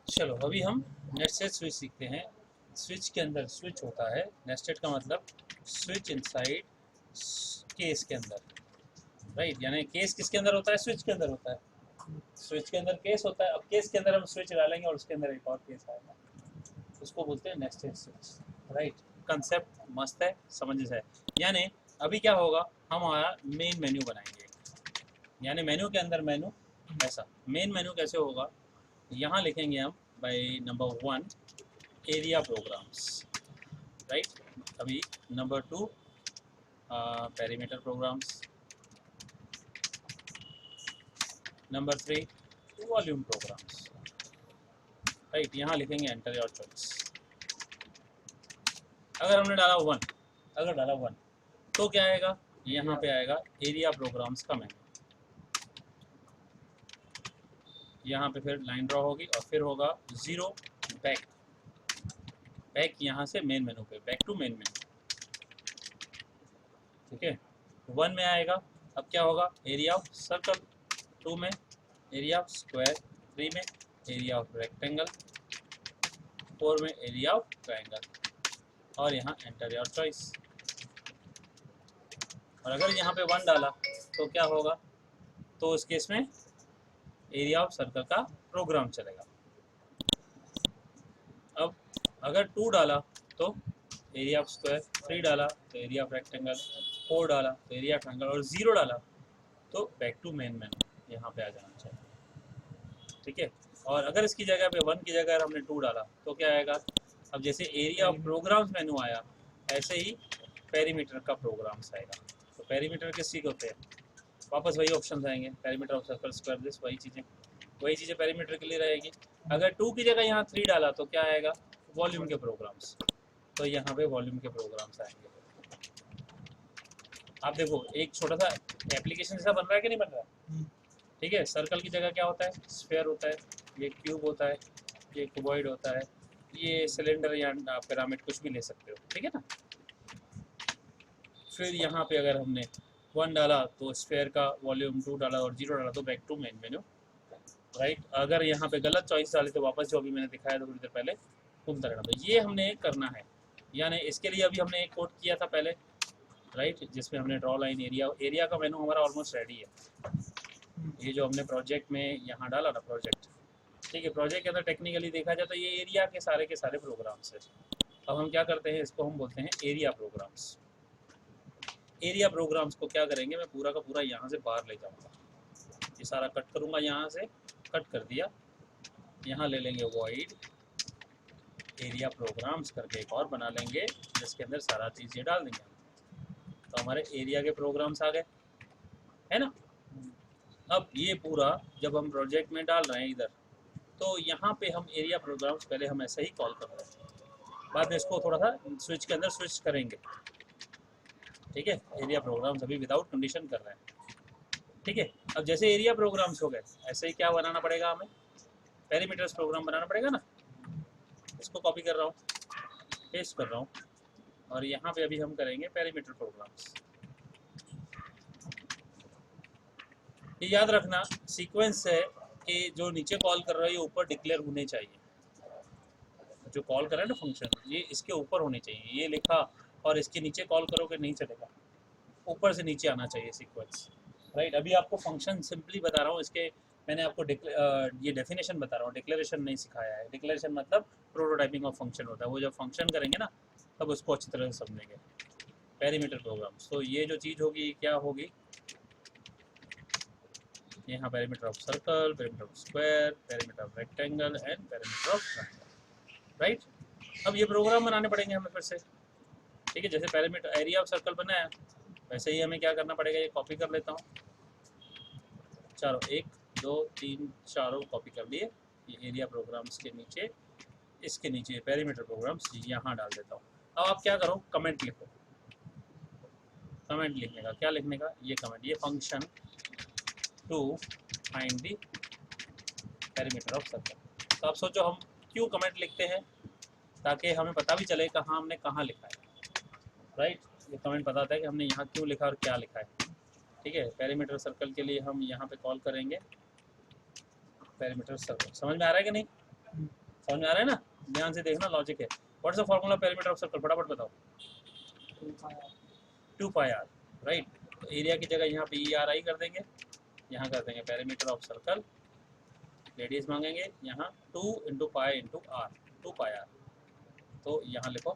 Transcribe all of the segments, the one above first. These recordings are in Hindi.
चलो अभी हम नेस्टेड स्विच सीखते हैं। स्विच के अंदर स्विच होता है, नेस्टेड का मतलब स्विच इनसाइड केस के अंदर, राइट। यानी केस किसके अंदर होता है? स्विच के अंदर होता है। स्विच के अंदर केस होता है। अब केस के अंदर हम स्विच डालेंगे और उसके अंदर एक और केस आएगा, उसको बोलते हैं नेस्टेड स्विच, राइट। कंसेप्ट मस्त है, समझ से है। यानी अभी क्या होगा, हम हमारा मेन मेन्यू बनाएंगे, यानी मेन्यू के अंदर मेन्यू। ऐसा मेन मेन्यू कैसे होगा, यहाँ लिखेंगे हम by number 1 area programs, right. अभी number 2 perimeter programs, number 3 volume programs, right. यहाँ लिखेंगे एंटर योर चॉइस। अगर हमने डाला 1, अगर डाला 1 तो क्या आएगा, यहाँ पे आएगा एरिया प्रोग्राम्स का मेन्यू। यहाँ पे फिर लाइन ड्रॉ होगी और फिर होगा 0 बैक, बैक यहाँ से मेन मेन्यू पे, बैक टू मेन मेन्यू, ठीक है। 1 में आएगा, अब क्या होगा, एरिया ऑफ सर्कल, 2 में एरिया ऑफ स्क्वायर, 3 में एरिया ऑफ रेक्टेंगल, 4 में एरिया ऑफ ट्रायंगल, और यहाँ एंटर योर चॉइस। और अगर यहाँ पे 1 डाला तो क्या होगा, तो इस केस में एरिया ऑफ सर्कल का प्रोग्राम चलेगा। अब अगर 2 डाला तो एरिया ऑफ स्क्वायर, 3 डाला तो एरिया ऑफ रेक्टेंगल, 4 डाला तो एरिया ऑफ ट्रायंगल, और 0 डाला तो बैक टू मेन मेन्यू यहाँ पे आ जाना चाहिए, ठीक है। और अगर इसकी जगह पे 1 की जगह हमने 2 डाला तो क्या आएगा, अब जैसे एरिया ऑफ प्रोग्राम्स मेन्यू आया, ऐसे ही पेरीमीटर का प्रोग्राम्स आएगा। तो पेरीमीटर किस होते हैं, वापस वही ऑप्शन आएंगे, perimeter of circle, square, this वही चीज़ें पेरीमीटर के लिए रहेगी। अगर 2 की जगह यहाँ 3 डाला तो क्या आएगा, वॉल्यूम के प्रोग्राम्स, तो यहाँ पे वॉल्यूम के प्रोग्राम्स आएंगे। आप देखो एक छोटा सा एप्लीकेशन जैसा बन रहा है कि नहीं बन रहा है, ठीक है। सर्कल की जगह क्या होता है, स्फीयर होता है, ये क्यूब होता है, ये क्यूबॉइड होता है, ये सिलेंडर या पिरामिड कुछ भी ले सकते हो, ठीक है ना। फिर यहाँ पे अगर हमने 1 डाला तो स्फीयर का वॉल्यूम, 2 डाला और 0 डाला तो back to main menu, right. अगर यहाँ पे गलत चॉइस डाली तो वापस जो अभी मैंने दिखाया था थोड़ी देर पहले घूमता रहना। तो ये हमने करना है, यानी इसके लिए अभी हमने एक कोड किया था पहले, राइट, जिसमें हमने ड्रॉ लाइन, एरिया का मेनू हमारा ऑलमोस्ट रेडी है। ये जो हमने प्रोजेक्ट में यहाँ डाला ना प्रोजेक्ट, ठीक है। प्रोजेक्ट के अंदर टेक्निकली देखा जाए तो ये एरिया के सारे प्रोग्राम्स है। अब हम क्या करते हैं, इसको हम बोलते हैं एरिया प्रोग्राम्स। एरिया प्रोग्राम्स को क्या करेंगे, मैं पूरा का पूरा यहाँ से बाहर ले जाऊँगा, ये सारा कट करूँगा, यहाँ से कट कर दिया, यहाँ ले लेंगे वॉइड एरिया प्रोग्राम्स करके एक और बना लेंगे, जिसके अंदर सारा चीज़ ये डाल देंगे, तो हमारे एरिया के प्रोग्राम्स आ गए, है ना। अब ये पूरा जब हम प्रोजेक्ट में डाल रहे हैं इधर, तो यहाँ पे हम एरिया प्रोग्राम्स पहले हम ऐसे ही कॉल कर रहे हैं, बाद में इसको थोड़ा सा स्विच के अंदर स्विच करेंगे, ठीक है। एरिया प्रोग्राम्स अभी विदाउट कंडीशन कर रहे हैं, ठीक है। अब जैसे एरिया प्रोग्राम्स हो गए, ऐसे ही क्या बनाना पड़ेगा हमें, पेरीमीटर्स प्रोग्राम बनाना पड़ेगा ना। इसको कॉपी कर रहा हूँ, पेस्ट कर रहा हूँ, और यहाँ पे अभी हम करेंगे पेरीमीटर प्रोग्राम्स। ये याद रखना सीक्वेंस है कि जो नीचे कॉल कर रहा है ये ऊपर डिक्लेयर होने चाहिए, जो कॉल कर रहा है ना फंक्शन, ये इसके ऊपर होने चाहिए, ये लिखा और इसके नीचे कॉल करोगे नहीं चलेगा, ऊपर से नीचे आना चाहिए सीक्वेंस, राइट। अभी आपको फंक्शन सिंपली बता रहा हूँ, इसके मैंने आपको ये डेफिनेशन बता रहा हूँ, डिक्लेरेशन नहीं सिखाया है। डिक्लेरेशन मतलब प्रोटोटाइपिंग ऑफ फंक्शन होता है, वो जब फंक्शन करेंगे ना तब उसको अच्छी तरह से समझेंगे। पेरीमीटर प्रोग्राम्स, तो ये जो चीज़ होगी क्या होगी, यहाँ perimeter of circle, perimeter of square, perimeter of rectangle and perimeter of triangle, right. अब ये प्रोग्राम बनाने पड़ेंगे हमें फिर से, ठीक है। जैसे पेरीमीटर एरिया ऑफ सर्कल बनाया, वैसे ही हमें क्या करना पड़ेगा, ये कॉपी कर लेता हूँ, चारों 1 2 3 चारों कॉपी कर लिए, ये एरिया प्रोग्राम्स के नीचे, इसके नीचे पेरीमीटर प्रोग्राम्स यहाँ डाल देता हूँ। अब आप क्या करो, कमेंट लिखो, कमेंट लिखने का क्या लिखने का, ये कमेंट, ये function to find the perimeter of circle. तो आप सोचो हम क्यों कमेंट लिखते हैं, ताकि हमें पता भी चले कहाँ हमने कहाँ लिखा है, राइट। ये कमेंट बताता है कि हमने यहाँ क्यों लिखा और क्या लिखा है, ठीक है। पेरीमीटर सर्कल के लिए हम यहाँ पे कॉल करेंगे पेरीमीटर सर्कल, समझ में आ रहा है कि नहीं। समझ में आ रहा है ना? ध्यान से देखना, लॉजिक है। What's the formula perimeter of circle, फटाफट बताओ। 2 पाई आर, राइट। तो एरिया की जगह यहाँ पे ERI कर देंगे, यहाँ कर देंगे पेरीमीटर ऑफ सर्कल, रेडियस मांगेंगे यहाँ 2 into pi into r, 2 pi r. तो यहाँ लिखो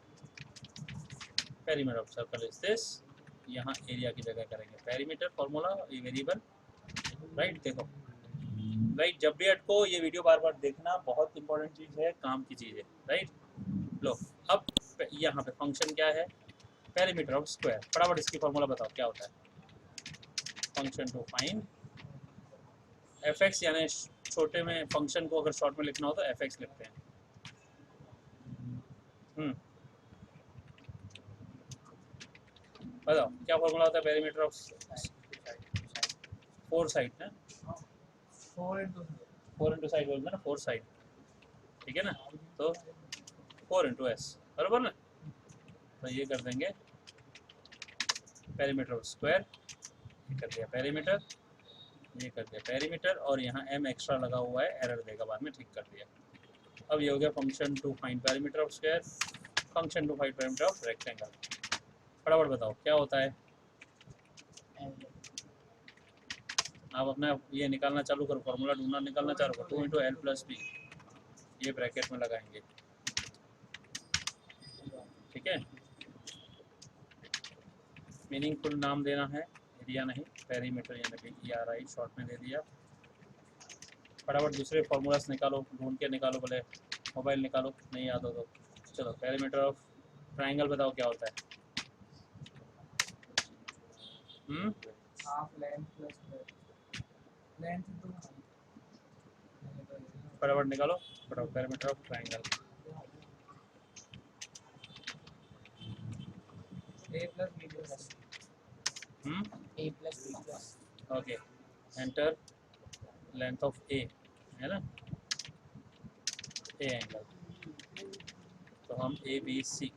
perimeter of circle is this, यहाँ एरिया की जगह करेंगे पेरीमीटर, फॉर्मूला ये वेरिएबल, राइट। देखो राइट, जब भी अटको ये वीडियो बार बार देखना, बहुत इंपॉर्टेंट चीज़ है, काम की चीज़ है, राइट। लो अब यहाँ पे फंक्शन क्या है, पेरीमीटर ऑफ स्क्वायर, फटाफट इसकी फॉर्मूला बताओ क्या होता है। फंक्शन टू फाइंड fx, यानी छोटे में फंक्शन को अगर शॉर्ट में लिखना हो तो fx लिखते हैं। बताओ क्या फॉर्मूला होता है पेरीमीटर ऑफ 4 साइड ना, 4 इंटू साइड बोलते हैं ना, 4 साइड, ठीक है ना। तो 4 इंटू एस, बराबर ना। तो ये कर देंगे पेरीमीटर ऑफ स्क्वायर, ये कर दिया पेरीमीटर, ये कर दिया पेरीमीटर, और यहाँ m एक्स्ट्रा लगा हुआ है, एरर देगा बाद में, ठीक कर दिया। अब ये हो गया function to find perimeter of square, function to find perimeter of rectangle. फटाफट बताओ क्या होता है। आप अपना ये निकालना चालू करो, फॉर्मूला ढूंढना निकालना चालू करो। 2 इंटू एल प्लस बी, ये ब्रैकेट में लगाएंगे, ठीक है। मीनिंगफुल नाम देना है, एरिया नहीं, पेरीमीटर यानी कि ERI शॉर्ट में दे दिया। फटाफट दूसरे फार्मूलास निकालो, ढूंढ के निकालो, भले मोबाइल निकालो, नहीं याद हो तो। चलो पेरीमीटर ऑफ ट्राइंगल बताओ क्या होता है। हाफ लेंथ प्लस लेंथ तो फटाफट निकालो, फटाफट perimeter of triangle. a plus b plus a plus b plus okay, enter length of A है ना, ए एंगल, तो हम ABC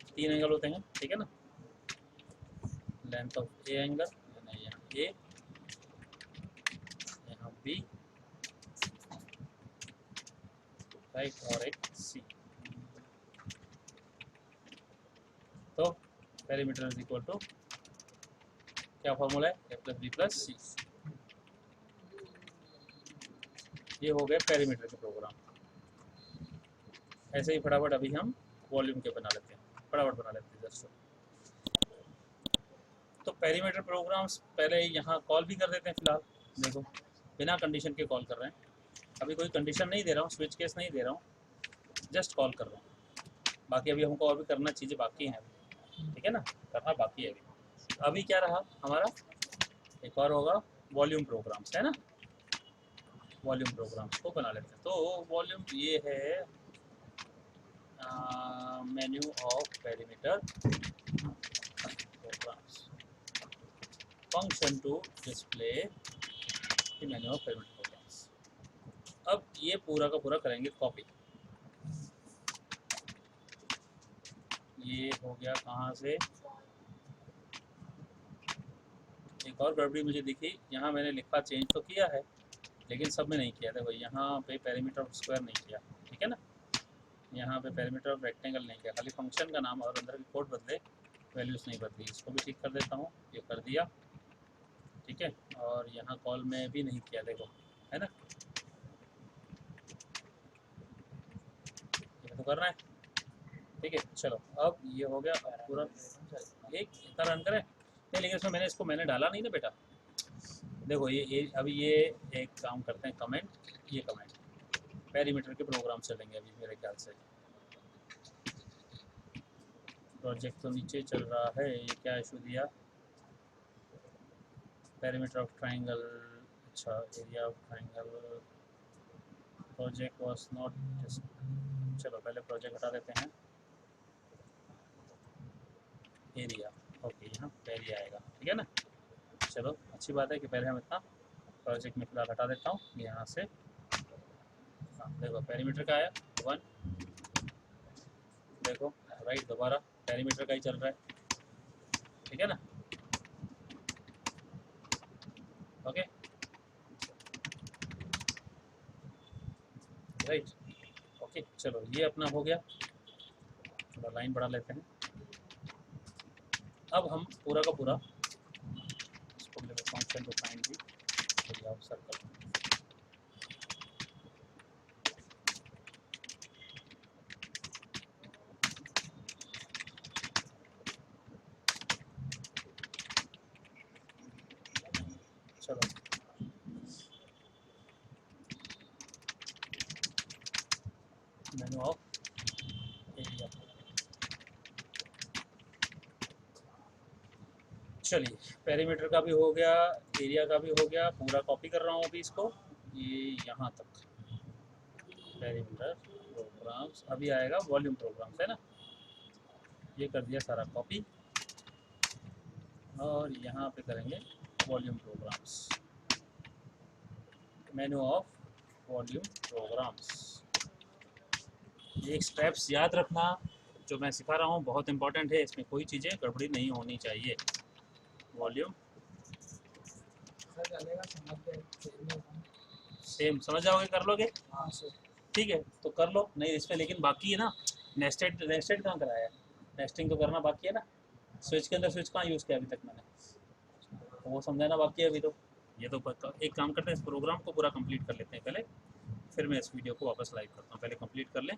3 एंगल होते हैं, ठीक है ना। लेंथ ऑफ ए एंगल यानी यहाँ ए, यहाँ B, राइट, और एक C। तो पेरीमीटर इज इक्वल टू क्या फॉर्मूला है, ए प्लस बी प्लस सी। ये हो गए पेरीमीटर के प्रोग्राम। ऐसे ही फटाफट अभी हम वॉल्यूम के बना लेते हैं, फटाफट बना लेते हैं दोस्तों। तो पेरीमीटर प्रोग्राम्स पहले यहाँ कॉल भी कर देते हैं, फिलहाल देखो बिना कंडीशन के कॉल कर रहे हैं, अभी कोई कंडीशन नहीं दे रहा हूँ, स्विच केस नहीं दे रहा हूँ, जस्ट कॉल कर रहा हूँ। बाकी अभी हमको और भी करना चीज़ें बाकी हैं, ठीक है ना, करना बाकी है अभी क्या रहा हमारा, एक और होगा वॉल्यूम प्रोग्राम्स, है ना। वॉल्यूम प्रोग्राम्स को बना लेते हैं। तो वॉल्यूम ये है menu of perimeter programs, function to display the menu of perimeter programs. अब ये पूरा का पूरा करेंगे कॉपी। ये हो गया कहाँ से, एक और गड़बड़ी मुझे दिखी, यहाँ मैंने लिखा चेंज तो किया है लेकिन सब में नहीं किया। देखो यहाँ पे पेरीमीटर ऑफ स्क्वायर नहीं किया, ठीक है ना, यहाँ पे पेरीमीटर ऑफ रेक्टेंगल नहीं किया, खाली फंक्शन का नाम और अंदर की कोड बदले, वैल्यूज़ नहीं बदली। इसको भी ठीक कर देता हूँ, ये कर दिया, ठीक है। और यहाँ कॉल में भी नहीं किया, देखो है ना, ये तो करना है, ठीक है। चलो अब ये हो गया, अब पूरा एक इतना रन करें नहीं, लेकिन इसमें मैंने डाला नहीं ना बेटा। देखो ये अभी ये एक काम करते हैं, कमेंट, ये कमेंट पेरीमीटर के प्रोग्राम चलेंगे अभी मेरे ख्याल से। प्रोजेक्ट तो नीचे चल रहा है, ये क्या इशू दिया, पेरीमीटर ऑफ ट्राइंगल, अच्छा area of triangle, project was not, चलो पहले प्रोजेक्ट हटा देते हैं, एरिया, ओके यहाँ एरिया आएगा, ठीक है ना। चलो अच्छी बात है कि पहले हम इतना प्रोजेक्ट में फिलहाल हटा देता हूँ यहाँ से। हाँ देखो पेरीमीटर का आया 1, देखो राइट, दोबारा पेरीमीटर का ही चल रहा है, ठीक है ना, ओके। राइट। ओके चलो ये अपना हो गया, थोड़ा लाइन बढ़ा लेते हैं। अब हम पूरा का पूरा इसको ले लेता हूँ, चल तो फाइन भी सर्कल। चलो मेनू ऑफ एरिया। चलिए पेरीमीटर का भी हो गया, एरिया का भी हो गया, पूरा कॉपी कर रहा हूँ अभी इसको, ये यहाँ तक पेरीमीटर प्रोग्राम्स। अभी आएगा वॉल्यूम प्रोग्राम्स, है ना, ये कर दिया सारा कॉपी, और यहाँ पे करेंगे volume programs, menu of volume programs. ये स्टेप्स याद रखना जो मैं सिखा रहा हूँ, बहुत इंपॉर्टेंट है, इसमें कोई चीज़ें गड़बड़ी नहीं होनी चाहिए। वॉल्यूम सेम समझ जाओगे, कर लोगे? हाँ सर। ठीक है तो कर लो, नहीं इस पर लेकिन बाकी है ना, नेस्टेड नेस्टेड कहाँ कराया, नेस्टिंग तो करना बाकी है ना। स्विच के अंदर स्विच कहाँ यूज़ किया अभी तक मैंने, तो वो समझाना बाकी है अभी तो। ये तो पता, एक काम करते हैं, इस प्रोग्राम को पूरा कंप्लीट कर लेते हैं पहले, फिर मैं इस वीडियो को वापस लाइव करता हूँ, पहले कंप्लीट कर लें।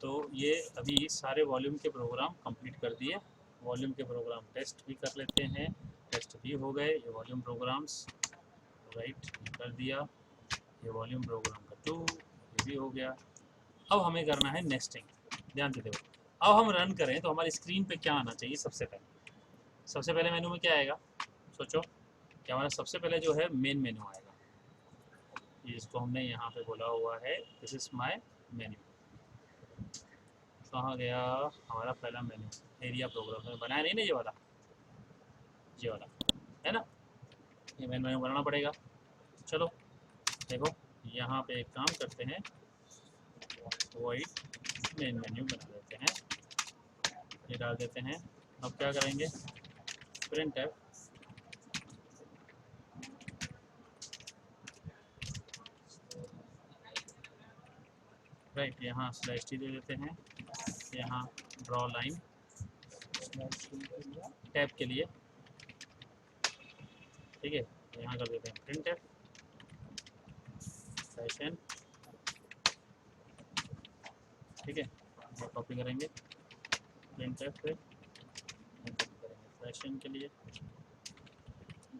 तो ये अभी सारे वॉल्यूम के प्रोग्राम कंप्लीट कर दिए, वॉल्यूम के प्रोग्राम टेस्ट भी कर लेते हैं, टेस्ट भी हो गए, ये वॉल्यूम प्रोग्राम्स राइट कर दिया, ये वॉल्यूम प्रोग्राम का 2 ये भी हो गया। अब हमें करना है नेस्टिंग, ध्यान से देखो। अब हम रन करें तो हमारी स्क्रीन पे क्या आना चाहिए, सबसे पहले मेनू में क्या आएगा, सोचो कि हमारा सबसे पहले जो है मेन मेनू आएगा, इसको हमने यहाँ पे बोला हुआ है दिस इज माय मेन्यू। कहाँ गया हमारा पहला मेन्यू, एरिया प्रोग्राम में बनाया नहीं ना, ये वाला है ना, ये मेन मेन्यू बनाना पड़ेगा। चलो देखो यहाँ पे एक काम करते हैं, वॉइड मेन मेन्यू बना देते हैं, ये डाल देते हैं। अब क्या करेंगे, प्रिंट एफ राइट, यहाँ स्लैश टी दे देते हैं, यहाँ ड्रॉ लाइन टैब के लिए, ठीक है, यहाँ कर देते हैं प्रिंट एफ फैशन, ठीक है, ये कॉपी करेंगे प्रिंट एफ पे, कॉपी करेंगे फैशन के लिए,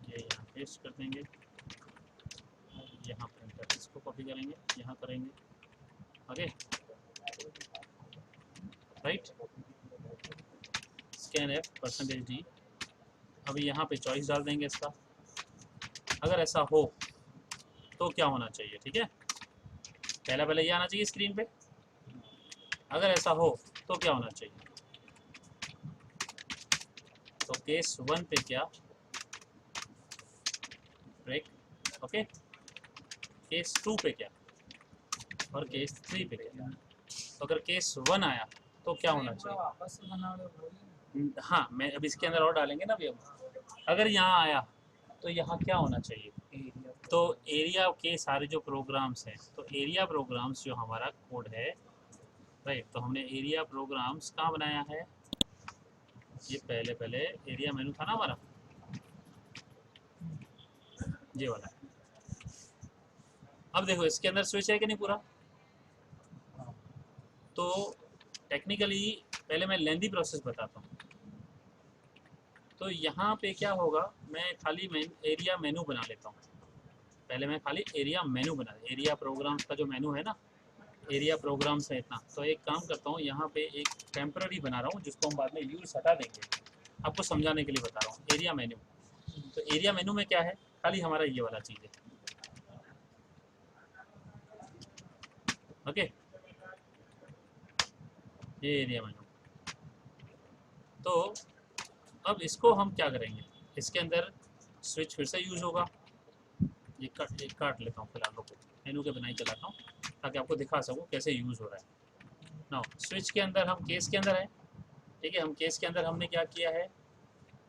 ये यहाँ पेस्ट कर देंगे, यहाँ प्रिंट एफ इसको कॉपी करेंगे, यहाँ करेंगे आगे राइट, स्कैन एफ %d। अभी यहाँ पे चॉइस डाल देंगे इसका, अगर ऐसा हो तो क्या होना चाहिए, ठीक है, पहले ये आना चाहिए स्क्रीन पे, अगर ऐसा हो तो क्या होना चाहिए, तो केस 1 पे क्या ब्रेक, ओके, केस 2 पे क्या, और केस 3 पे क्या। तो अगर केस 1 आया तो क्या होना चाहिए, हाँ मैं अभी इसके अंदर और डालेंगे ना अभी। अगर यहाँ आया तो यहाँ क्या होना चाहिए, तो एरिया के सारे जो प्रोग्राम्स हैं, तो एरिया प्रोग्राम्स जो हमारा कोड है राइट, तो हमने एरिया प्रोग्राम्स कहाँ बनाया है, ये पहले एरिया मेनू था ना हमारा, ये वाला। अब देखो इसके अंदर स्विच है कि नहीं पूरा, तो टेक्निकली पहले मैं लेंदी प्रोसेस बताता हूँ। तो यहाँ पे क्या होगा, मैं खाली एरिया मेनू बना लेता हूँ, पहले मैं खाली एरिया मेनू बना, एरिया प्रोग्राम्स का जो मेनू है ना, एरिया प्रोग्राम्स है इतना, तो एक काम करता हूँ यहाँ पे एक टेम्पररी बना रहा हूँ जिसको हम बाद में यूज हटा देंगे, आपको समझाने के लिए बता रहा हूँ। एरिया मेनू, तो एरिया मेनू में क्या है, खाली हमारा ये वाला चीज़ है, ओके, ये एरिया मेनू। तो अब इसको हम क्या करेंगे, इसके अंदर स्विच फिर से यूज होगा, ये काट लेता हूँ फिलहाल, को मेनू के बिना ही चलाता हूँ ताकि आपको दिखा सकूँ कैसे यूज़ हो रहा है। ना स्विच के अंदर हम केस के अंदर है, ठीक है, हम केस के अंदर हमने क्या किया है,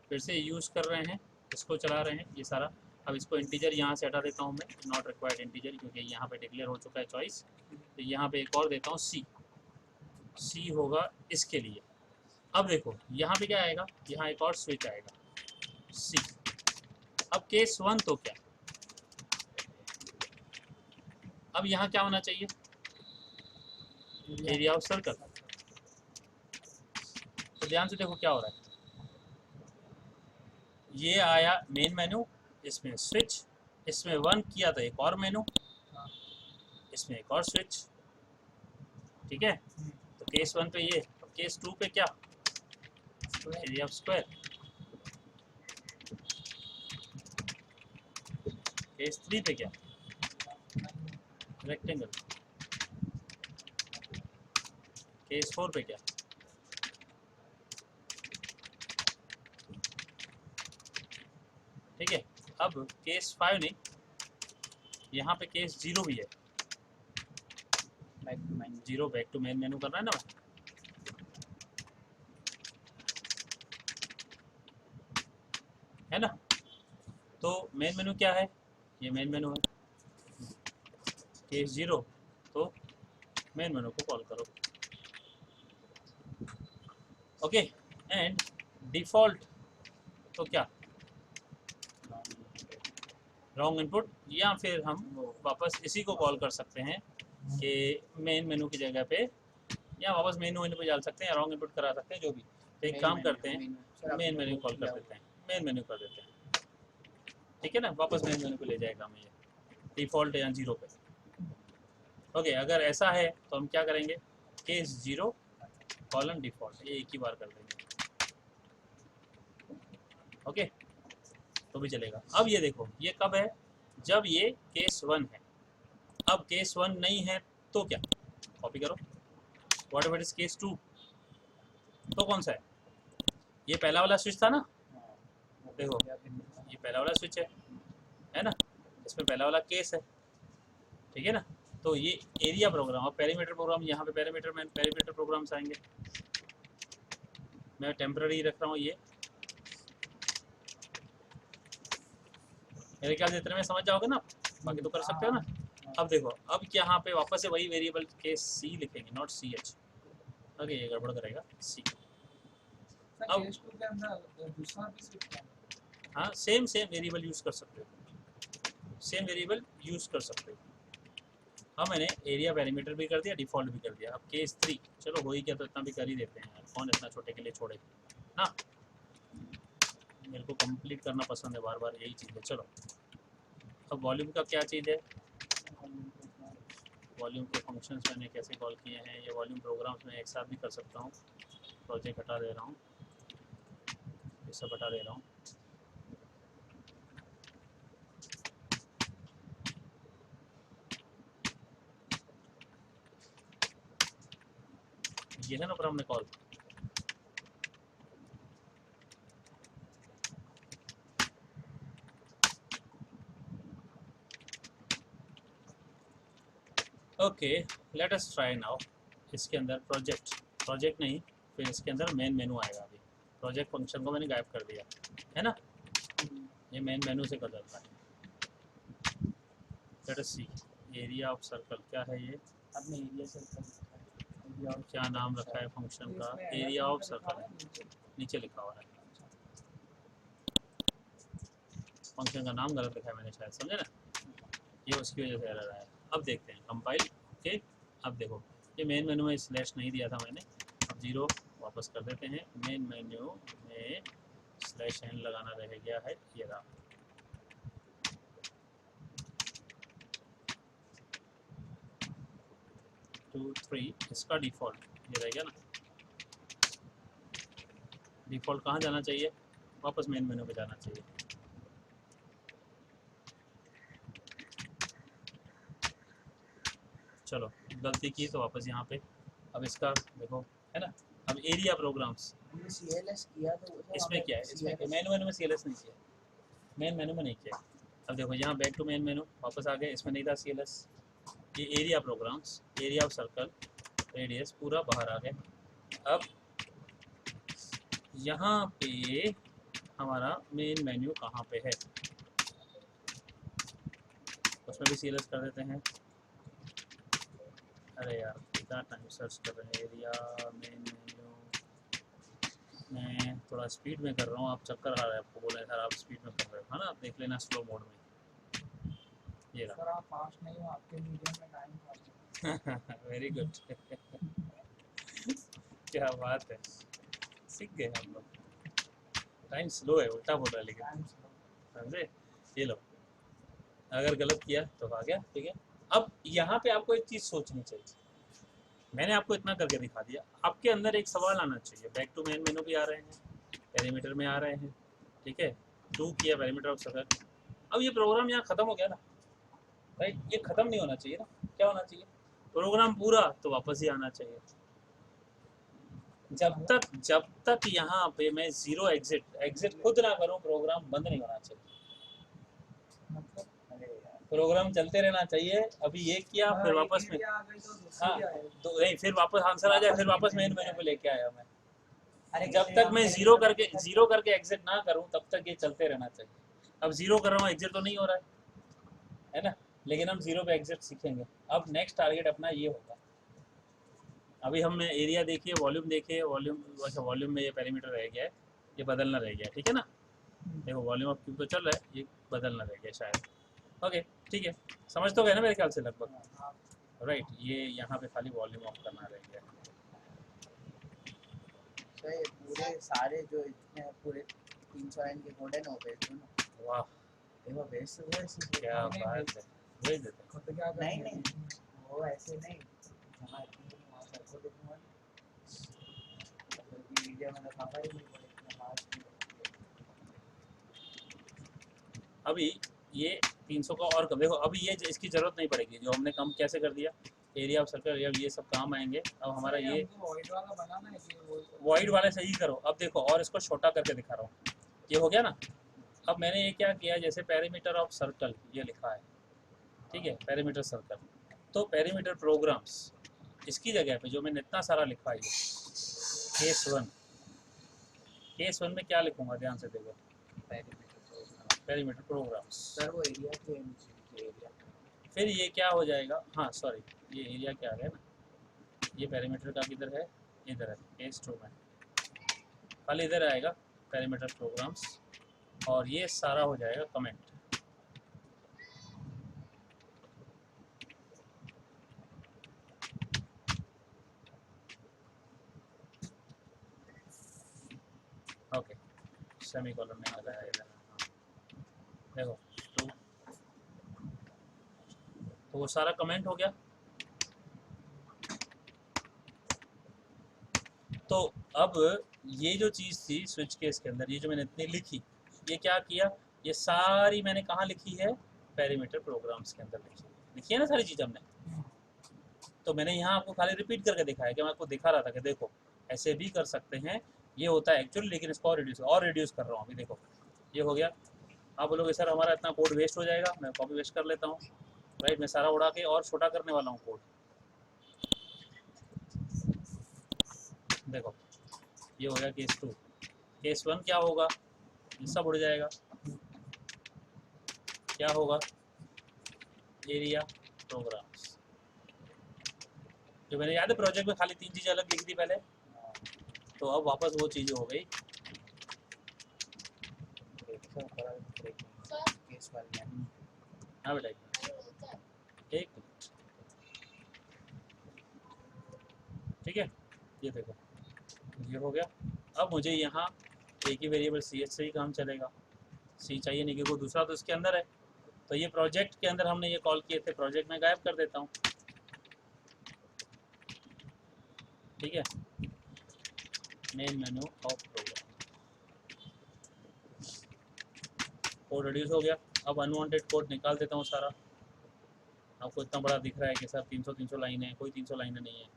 फिर से यूज़ कर रहे हैं, इसको चला रहे हैं ये सारा। अब इसको इंटीजर यहाँ से हटा देता हूँ मैं, नॉट रिक्वायर्ड इंटीजर, क्योंकि यहाँ पे डिक्लेयर हो चुका है चॉइस। तो यहाँ पे एक और देता हूँ सी होगा इसके लिए। अब देखो यहाँ पे क्या आएगा, यहाँ एक और स्विच आएगा सी। अब केस 1 तो क्या, अब यहाँ क्या होना चाहिए, एरिया ऑफ सर्कल। तो ध्यान से देखो क्या हो रहा है, ये आया मेन मेनू, इसमें स्विच, इसमें 1 किया तो एक और मेनू, इसमें एक और स्विच, ठीक है। तो केस 1 पे ये, अब केस 2 पे क्या, एरिया ऑफ स्क्वायर। केस 3 पे क्या, रेक्टेंगल। केस 4 पे क्या, ठीक है। अब केस 5 नहीं, यहाँ पे केस 0 भी है, zero back to main menu करना है ना, है ना। तो मेन मेनू क्या है, ये मेन मेनू है, केस 0 तो मेन मेनू को कॉल करो, ओके। एंड डिफ़ॉल्ट तो क्या, रॉन्ग इनपुट, या फिर हम वापस इसी को कॉल कर सकते हैं कि मेन मेनू की जगह पे, या वापस मेनू पे डाल सकते हैं, या रॉन्ग इनपुट करा सकते हैं, जो भी। तो एक काम करते हैं, मेन मेनू कॉल कर देते हैं, मेन मेनू कर देते हैं, ठीक है ना। वापस मेन मेनू पे ले जाएगा हमें ये, डिफ़ॉल्ट या 0 पे, ओके। अगर ऐसा है तो हम क्या करेंगे, केस 0 कॉलन डिफ़ॉल्ट, ये एक ही बार कर देंगे, ओके, तो भी चलेगा। अब ये देखो, ये कब है, जब ये केस 1 है। अब केस 1 नहीं है तो क्या, कॉपी करो, व्हाट एवर इज केस 2, तो कौन सा है, ये पहला वाला स्विच था ना, देखो ये पहला वाला स्विच है ना, इसमें पहला वाला केस है, ठीक है ना। तो ये एरिया प्रोग्राम और पेरीमीटर प्रोग्राम, यहाँ पे पेरीमीटर प्रोग्राम्स आएंगे। मैं टेम्पररी रख रहा हूँ ये, मेरे ख्याल से इतने में समझ जाओगे ना, बाकी तो कर सकते हो ना। अब देखो, अब यहाँ पे वापस से वही वेरिएबल केस सी लिखेंगे, नॉट सी एच, ओके, ये गड़बड़ करेगा सी। अब हाँ, सेम वेरिएबल यूज़ कर सकते हो, सेम वेरिएबल यूज़ कर सकते हो। हाँ, मैंने एरिया पेरीमीटर भी कर दिया, डिफ़ॉल्ट भी कर दिया। अब केस 3, चलो हो ही गया तो इतना भी कर ही देते हैं यार, कौन इतना छोटे के लिए छोड़े ना, मेरे को कंप्लीट करना पसंद है, बार बार यही चीज़ है। चलो, अब वॉल्यूम का क्या चीज़ है, वॉल्यूम के फंक्शंस मैंने कैसे कॉल किए हैं, ये वॉल्यूम प्रोग्राम्स में एक साथ भी कर सकता हूँ। प्रोजेक्ट हटा दे रहा हूँ, ये सब हटा दे रहा हूँ। ये है ना पर हमने call, okay, let us try now. इसके अंदर प्रोजेक्ट नहीं, फिर इसके अंदर मेन मेनू आएगा। अभी प्रोजेक्ट फंक्शन को मैंने गायब कर दिया है ना, ये मेन मेनू से कर देता है। Let us see, area of circle क्या है ये, आपने एरिया सर्कल क्या नाम रखा है फंक्शन का, एरिया ऑफ सर्कल नीचे लिखा हुआ है, फंक्शन का नाम गलत लिखा है मैंने शायद, समझे ना, ये उसकी वजह से एरर आया। अब देखते हैं कंपाइल, ओके। अब देखो, ये मेन मेनू में स्लैश नहीं दिया था मैंने, अब 0 वापस कर देते हैं। मेन मेन्यू में स्लैश एन लगाना रह गया है, ये रहा। टू 3 इसका डिफ़ॉल्ट ये रह गया ना, डिफ़ॉल्ट कहाँ जाना चाहिए, वापस मेन मेनू पे जाना चाहिए। चलो, गलती की तो वापस यहाँ पे, अब इसका देखो, है ना। अब एरिया प्रोग्राम्स CLS किया तो इसमें क्या है, इसमें मेन मेनू में CLS नहीं किया, मेन मेनू में नहीं किया। अब देखो यहाँ बैक टू मेन मेनू वापस आ गए, इसमें नहीं था CLS। ये area programs, area of circle, radius पूरा बाहर आ गया। अब यहाँ पे हमारा मेन मेन्यू कहाँ पे है, उसमें भी CLS कर देते हैं। अरे यार कितना टाइम सर्च कर रहे हैं, एरिया मेन मेन्यू। मैं थोड़ा स्पीड में कर रहा हूँ, आप चक्कर आ रहा है, आपको बोला है सर आप स्पीड में कर रहे हो, है ना, आप देख लेना स्लो मोड में। ये रहा। सर आप फास्ट नहीं हो, आपके मीडियम में टाइम फास्ट है। Very good. क्या बात है, सीख गए हम लोग। टाइम स्लो है, उल्टा बोल रहा है लेकिन, टाइम स्लो। समझे। ये लो, अगर गलत किया तो आ गया, ठीक है। अब यहाँ पे आपको एक चीज़ सोचनी चाहिए, मैंने आपको इतना करके दिखा दिया, आपके अंदर एक सवाल आना चाहिए। बैक टू मेन मेनू भी आ रहे हैं, पेरीमीटर में आ रहे हैं, ठीक है। टू किया पेरीमीटर ऑफ सर्कल। अब ये प्रोग्राम यहाँ ख़त्म हो गया ना, राइट, ये ख़त्म नहीं होना चाहिए ना, क्या होना चाहिए, प्रोग्राम पूरा तो वापस ही आना चाहिए। जब तक यहाँ पे मैं जीरो एग्जिट खुद ना करूँ, प्रोग्राम बंद नहीं होना चाहिए। मतलब अरे यार, प्रोग्राम चलते रहना चाहिए। अभी ये किया, फिर वापस में, आ गई तो दूसरी हाँ भी आ जाएगी। तो नहीं, फिर वापस आंसर आ जाए, फिर वापस मेन मेनू पे लेके आया मैं। अरे जब तक मैं जीरो करके एग्जिट ना करूं, तब तक ये चलते रहना चाहिए। अब जीरो कर रहा हूँ, एग्जिट तो नहीं हो रहा है ना, लेकिन हम जीरो पे एग्जिट सीखेंगे। अब नेक्स्ट टारगेट अपना ये होगा, अभी हम एरिया देखिए, वॉल्यूम देखिए, वॉल्यूम, अच्छा वॉल्यूम में ये पेरीमीटर रह गया है, ये बदलना रह गया है, ठीक है ना। देखो वॉल्यूम ऑफ क्यूब तो चल रहा है, ये बदलना रह गया शायद। ओके ठीक है, समझ तो गए ना मेरे ख्याल से लगभग, राइट। ये यहाँ पे खाली वॉल्यूम ऑफ करना रह गया। सही, पूरे सारे जो इतने पूरे 300 लाइन के कोड है ना, वो भेज दो ना। वाह देखो भेज तो दो ऐसे। क्या बात है, भेज देते हैं। तो क्या नहीं नहीं, वो ऐसे नहीं, जहाँ इतनी वहाँ सर को देखूँगा तो वीडियो में दिखाता ही नहीं पड़ेगा। अभी ये 300 का और कम, देखो अभी ये इसकी ज़रूरत नहीं पड़ेगी, जो हमने कम कैसे कर दिया, एरिया ऑफ सर्कल, ये सब काम आएंगे। अब हमारा ये वॉइड वाला बनाना है कि वाइड वाले से ही करो। अब देखो, और इसको छोटा करके दिखा रहा हूँ, ये हो गया ना। अब मैंने ये क्या किया, जैसे पेरीमीटर ऑफ सर्कल ये लिखा है, ठीक है, पेरीमीटर सर्कल, तो पेरीमीटर प्रोग्राम्स, इसकी जगह पे जो मैंने इतना सारा लिखा है, केस वन में क्या लिखूंगा, ध्यान से देखो, पेरीमीटर प्रोग्राम्स। सर वो एरिया के एरिया, फिर ये क्या हो जाएगा, हाँ सॉरी, ये एरिया क्या आ गया ना, ये पेरीमीटर का किधर है, इधर है केस टू में, कल इधर आएगा पेरीमीटर प्रोग्राम्स, और ये सारा हो जाएगा कमेंट। ओके, सेमीकोलन नहीं लगाया इधर, देखो टू, तो वो सारा कमेंट हो गया। तो अब ये जो चीज़ थी स्विच केस के अंदर, ये जो मैंने इतनी लिखी, ये क्या किया, ये सारी मैंने कहाँ लिखी है, पेरीमीटर प्रोग्राम्स के अंदर लिखी है ना सारी चीज़ हमने। तो मैंने यहाँ आपको खाली रिपीट करके दिखाया, कि मैं आपको दिखा रहा था कि देखो ऐसे भी कर सकते हैं, ये होता है एक्चुअली, लेकिन इसको और रिड्यूस कर रहा हूँ। अभी देखो ये हो गया। आप बोलोगे सर हमारा इतना कोड वेस्ट हो जाएगा, मैं कॉपी वेस्ट कर लेता हूँ, राइट, मैं सारा उड़ा के और छोटा करने वाला हूँ कोड। देखो ये हो गया केस टू। केस वन क्या होगा, ये सब उड़ जाएगा, क्या होगा, एरिया प्रोग्राम्स। जो मैंने याद है प्रोजेक्ट में खाली 3 चीज़ें अलग लिखी थी पहले, तो अब वापस वो चीज़ें हो गई। हाँ बेटा एक मिनट, ठीक है, ये देखो ये हो गया। अब मुझे यहाँ एक ही वेरिएबल सी एच से ही काम चलेगा, सी चाहिए नहीं क्योंकि दूसरा तो इसके अंदर है। तो ये प्रोजेक्ट के अंदर हमने ये कॉल किए थे, प्रोजेक्ट में गायब कर देता हूँ, ठीक है, main menu of program, code reduce हो गया। अब अनवांटेड कोड निकाल देता हूँ सारा। आपको इतना बड़ा दिख रहा है कि सर 300 लाइन है, कोई 300 लाइनें नहीं है,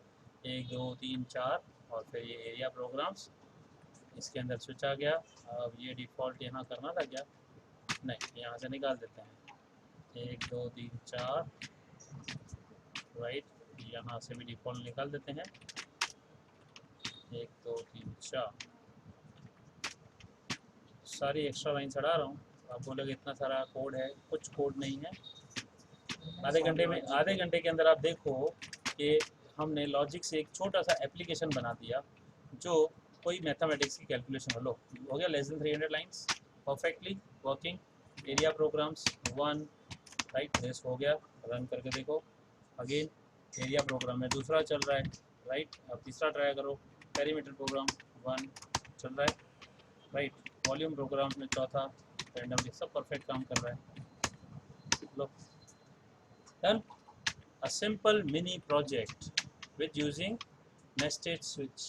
1 2 3 4, और फिर ये एरिया प्रोग्राम्स, इसके अंदर स्विच आ गया। अब ये डिफ़ॉल्ट यहाँ करना था क्या, नहीं, यहाँ से निकाल देते हैं, 1 2 3 4, राइट, यहाँ से भी डिफ़ॉल्ट निकाल देते हैं, 1 2 3 4, सारी एक्स्ट्रा लाइन चढ़ा रहा हूँ। आप बोलोगे इतना सारा कोड है, कुछ कोड नहीं है, आधे घंटे के अंदर आप देखो कि हमने लॉजिक से एक छोटा सा एप्लीकेशन बना दिया जो कोई मैथमेटिक्स की कैलकुलेशन हो गया less than 300 lines perfectly working. Area programs 1 right, this हो गया. रन करके देखो अगेन एरिया प्रोग्राम में दूसरा चल रहा है राइट. अब तीसरा ट्राई करो. पेरीमीटर प्रोग्राम 1 चल रहा है राइट. वॉल्यूम प्रोग्राम में चौथा रैंडमली सब परफेक्ट काम कर रहा है. लो done. A simple mini project with using nested switch.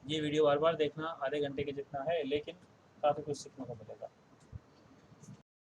ये वीडियो बार बार देखना, आधे घंटे के जितना है लेकिन काफ़ी कुछ सीखने को मिलेगा.